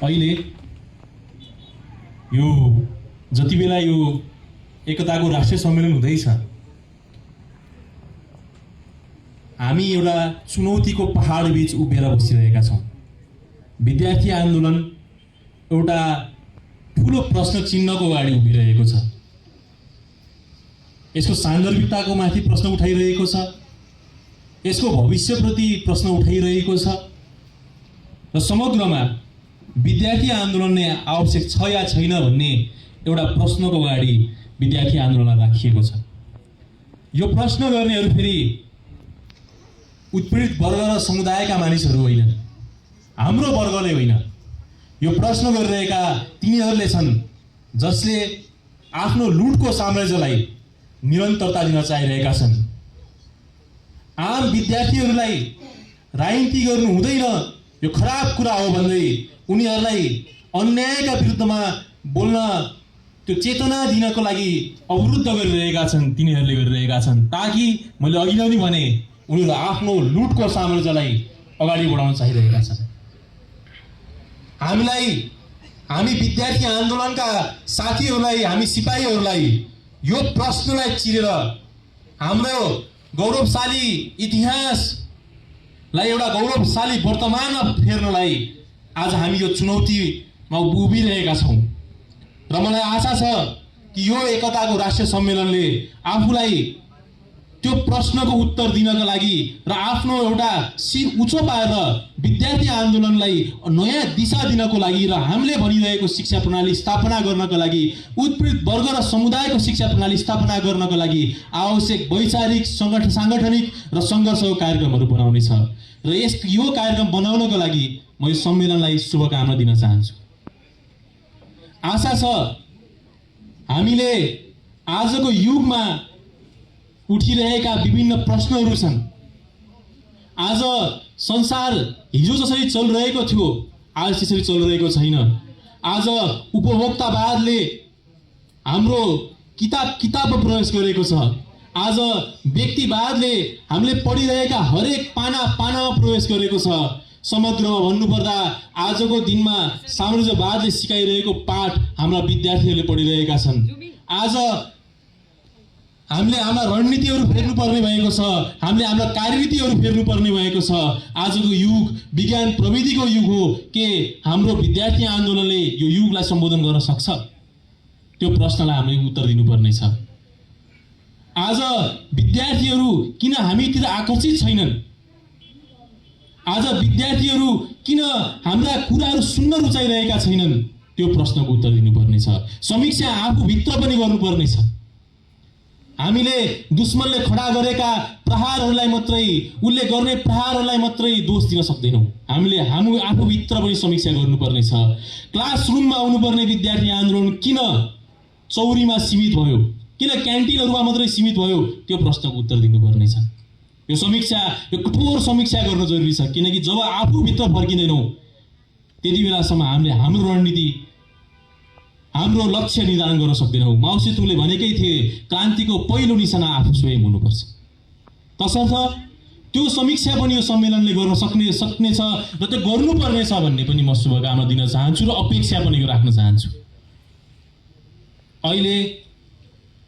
अहिले यो जति बेला यो एकताको राष्ट्रिय सम्मेलन हुँदैछ, हामी एउटा चुनौतीको पहाड बीच उभिएर बसिरहेका छौँ। विद्यार्थी आन्दोलन एउटा ठुलो प्रश्न चिन्हको अगाडि उभिरहेको छ। यसको सान्दर्भिकताको माथि प्रश्न उठाइरहेको छ, यसको भविष्यप्रति प्रश्न उठाइरहेको छ र समग्रमा विद्यार्थी आन्दोलनले आवश्यक छ या छैन भन्ने एउटा प्रश्नको अगाडि विद्यार्थी आन्दोलन राखिएको छ। यो प्रश्न गर्नेहरू फेरि उत्पीडित वर्ग र समुदायका मानिसहरू होइनन्, हाम्रो वर्गले होइन। यो प्रश्न गरिरहेका तिनीहरूले छन् जसले आफ्नो लुटको साम्राज्यलाई निरन्तरता दिन चाहिरहेका छन्। आम विद्यार्थीहरूलाई राजनीति गर्नु हुँदैन, यो खराब कुरा हो भन्दै उनीहरूलाई अन्यायका विरुद्धमा बोल्न त्यो चेतना दिनको लागि अवरुद्ध गरिरहेका छन्, तिनीहरूले गरिरहेका छन्, ताकि मैले अघि नै भने उनीहरू आफ्नो लुटको साम्राज्यलाई अगाडि बढाउन चाहिरहेका छन्। हामी विद्यार्थी आन्दोलनका साथीहरूलाई, हामी सिपाहीहरूलाई यो प्रश्नलाई चिरेर हाम्रो गौरवशाली इतिहासलाई एउटा गौरवशाली वर्तमानमा फेर्नलाई आज हामी यो चुनौतीमा उभिरहेका छौँ। र मलाई आशा छ कि यो एकताको राष्ट्रिय सम्मेलनले आफूलाई त्यो प्रश्नको उत्तर दिनका लागि र आफ्नो एउटा शिर उच्च पारेर विद्यार्थी आन्दोलनलाई नयाँ दिशा दिनको लागि र हामीले भनिरहेको शिक्षा प्रणाली स्थापना गर्नको लागि, उत्पीडित वर्ग र समुदायको शिक्षा प्रणाली स्थापना गर्नको लागि आवश्यक वैचारिक, साङ्गठनिक र सङ्घर्षको कार्यक्रमहरू बनाउनेछ। र यो कार्यक्रम बनाउनको लागि म यो सम्मेलनलाई शुभकामना दिन चाहन्छु। आशा छ हामीले आजको युगमा उठिरहेका विभिन्न प्रश्नहरू छन्। आज संसार हिजो जसरी चलिरहेको थियो आज त्यसरी चलिरहेको छैन। आज उपभोक्तावादले हाम्रो किताबमा प्रवेश गरेको छ। आज व्यक्तिवादले हामीले पढिरहेका हरेक पानामा प्रवेश गरेको छ। समग्रमा भन्नुपर्दा आजको दिनमा साम्राज्यवादले सिकाइरहेको पाठ हाम्रा विद्यार्थीहरूले पढिरहेका छन्। आज हामीले हाम्रा रणनीतिहरू फेर्नुपर्ने भएको छ, हामीले हाम्रा कार्यनीतिहरू फेर्नुपर्ने भएको छ। आजको युग विज्ञान प्रविधिको युग हो। के हाम्रो विद्यार्थी आन्दोलनले यो युगलाई सम्बोधन गर्न सक्छ? त्यो प्रश्नलाई हामीले उत्तर दिनुपर्ने छ। आज विद्यार्थीहरू किन हामीतिर आकर्षित छैनन्? आज विद्यार्थीहरू किन हाम्रा कुराहरू सुन्न रुचाइरहेका छैनन्? त्यो प्रश्नको उत्तर दिनुपर्ने छ। समीक्षा आफूभित्र पनि गर्नुपर्ने छ। हामीले दुश्मनले खडा गरेका प्रहारहरूलाई मात्रै, उसले गर्ने प्रहारहरूलाई मात्रै दोष दिन सक्दैनौँ। हामीले आफूभित्र पनि समीक्षा गर्नुपर्ने छ। क्लासरुममा आउनुपर्ने विद्यार्थी आन्दोलन किन चौरीमा सीमित भयो, किन क्यान्टिनहरूमा मात्रै सीमित भयो? त्यो प्रश्नको उत्तर दिनुपर्ने छ। यो समीक्षा, यो कठोर समीक्षा गर्न जरुरी छ। किनकि जब आफूभित्र फर्किँदैनौँ त्यति बेलासम्म हामीले हाम्रो रणनीति, हाम्रो लक्ष्य निर्धारण गर्न सक्दैनौँ। माओ से तुङले भनेकै थिए क्रान्तिको पहिलो निशाना आफू स्वयं हुनुपर्छ। तसर्थ त्यो समीक्षा पनि यो सम्मेलनले गर्न सक्नेछ र त्यो गर्नुपर्नेछ भन्ने पनि म शुभकामना दिन चाहन्छु र अपेक्षा पनि राख्न चाहन्छु। अहिले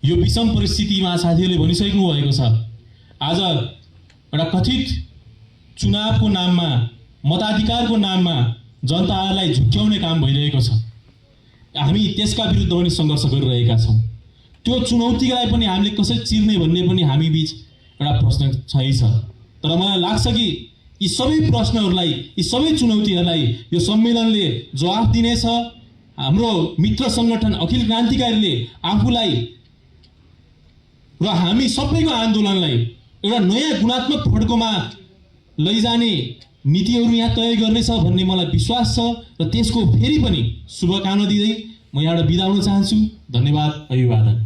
यो विषम परिस्थितिमा साथीहरूले भनिसक्नु भएको छ, आज एउटा कथित चुनावको नाममा, मताधिकारको नाममा जनतालाई झुक्क्याउने काम भइरहेको छ। हामी त्यसका विरुद्ध पनि सङ्घर्ष गरिरहेका छौँ। त्यो चुनौतीलाई पनि हामीले कसरी चिर्ने भन्ने पनि हामी बीच एउटा प्रश्न छ। तर मलाई लाग्छ कि यी सबै प्रश्नहरूलाई, यी सबै चुनौतीहरूलाई यो सम्मेलनले जवाफ दिनेछ। हाम्रो मित्र सङ्गठन अखिल क्रान्तिकारीले आफूलाई र हामी सबैको आन्दोलनलाई एउटा नयाँ गुणात्मक फड्कोमा लैजाने नीतिहरू यहाँ तय गर्नेछ भन्ने मलाई विश्वास छ र त्यसको फेरि पनि शुभकामना दिँदै म यहाँबाट बिदा हुन चाहन्छु। धन्यवाद, अभिवादन।